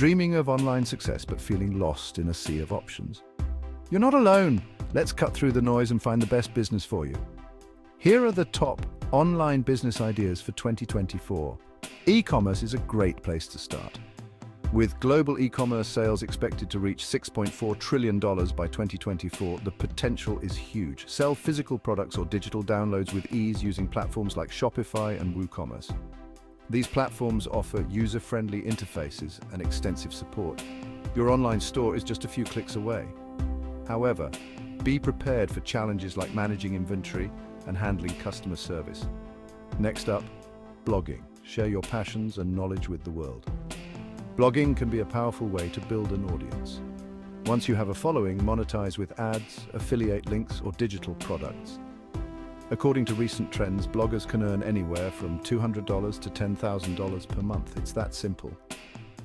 Dreaming of online success but feeling lost in a sea of options? You're not alone. Let's cut through the noise and find the best business for you. Here are the top online business ideas for 2024. E-commerce is a great place to start. With global e-commerce sales expected to reach $6.4 trillion by 2024, the potential is huge. Sell physical products or digital downloads with ease using platforms like Shopify and WooCommerce. These platforms offer user-friendly interfaces and extensive support. Your online store is just a few clicks away. However, be prepared for challenges like managing inventory and handling customer service. Next up, blogging. Share your passions and knowledge with the world. Blogging can be a powerful way to build an audience. Once you have a following, monetize with ads, affiliate links, or digital products. According to recent trends, bloggers can earn anywhere from $200 to $10,000 per month. It's that simple.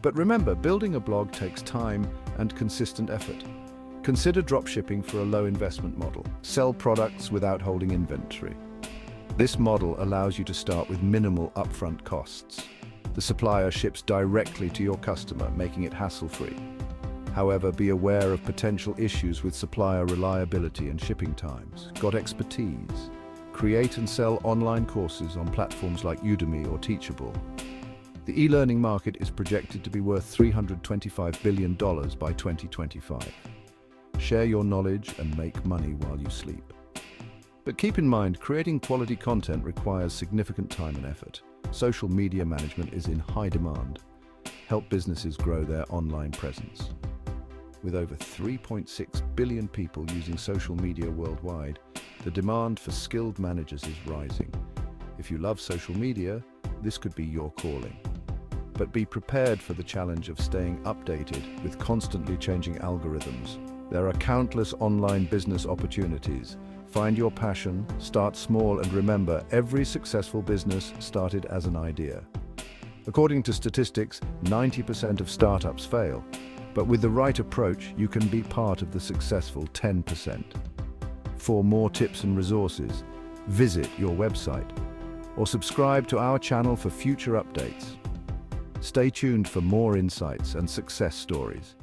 But remember, building a blog takes time and consistent effort. Consider dropshipping for a low-investment model. Sell products without holding inventory. This model allows you to start with minimal upfront costs. The supplier ships directly to your customer, making it hassle-free. However, be aware of potential issues with supplier reliability and shipping times. Got expertise? Create and sell online courses on platforms like Udemy or Teachable. The e-learning market is projected to be worth $325 billion by 2025. Share your knowledge and make money while you sleep. But keep in mind, creating quality content requires significant time and effort. Social media management is in high demand. Help businesses grow their online presence. With over 3.6 billion people using social media worldwide, the demand for skilled managers is rising. If you love social media, this could be your calling. But be prepared for the challenge of staying updated with constantly changing algorithms. There are countless online business opportunities. Find your passion, start small, and remember, every successful business started as an idea. According to statistics, 90% of startups fail, but with the right approach, you can be part of the successful 10%. For more tips and resources, visit your website or subscribe to our channel for future updates. Stay tuned for more insights and success stories.